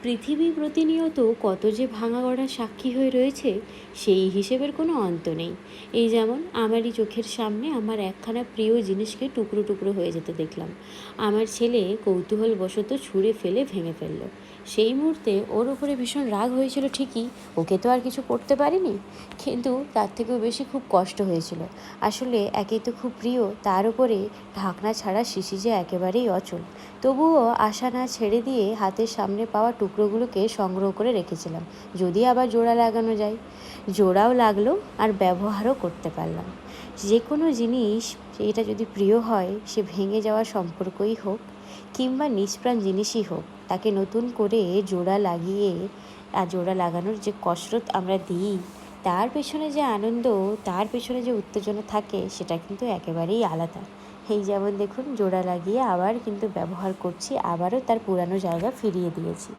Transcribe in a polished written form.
পৃথিবী প্রতিনিয়ত কত যে ভাঙা গড়ার সাক্ষী হয়ে রয়েছে সেই হিসেবের কোনো অন্ত নেই। এই যেমন আমারই চোখের সামনে আমার একখানা প্রিয় জিনিসকে টুকরো টুকরো হয়ে যেতে দেখলাম। আমার ছেলে কৌতূহলবশত ছুঁড়ে ফেলে ভেঙে ফেলল। সেই মুহূর্তে ওর উপরে ভীষণ রাগ হয়েছিল ঠিকই, ওকে তো আর কিছু করতে পারিনি, কিন্তু তার থেকেও বেশি খুব কষ্ট হয়েছিল। আসলে একেই তো খুব প্রিয়, তার উপরে ঢাকনা ছাড়া শিশি যে একেবারেই অচল। তবুও আশা না ছেড়ে দিয়ে হাতের সামনে পাওয়া টুকরোগুলোকে সংগ্রহ করে রেখেছিলাম, যদি আবার জোড়া লাগানো যায়। জোড়াও লাগলো আর ব্যবহারও করতে পারলাম। যে কোনো জিনিস এটা যদি প্রিয় হয়, সে ভেঙে যাওয়া সম্পর্কই হোক কিংবা নিষ্প্রাণ জিনিসই হোক, তাকে নতুন করে জোড়া লাগিয়ে আর জোড়া লাগানোর যে কসরত আমরা দিই, তার পেছনে যে আনন্দ, তার পেছনে যে উত্তেজনা থাকে, সেটা কিন্তু একেবারেই আলাদা। এই যেমন দেখুন, জোড়া লাগিয়ে আবার কিন্তু ব্যবহার করছি, আবারও তার পুরানো জায়গা ফিরিয়ে দিয়েছি।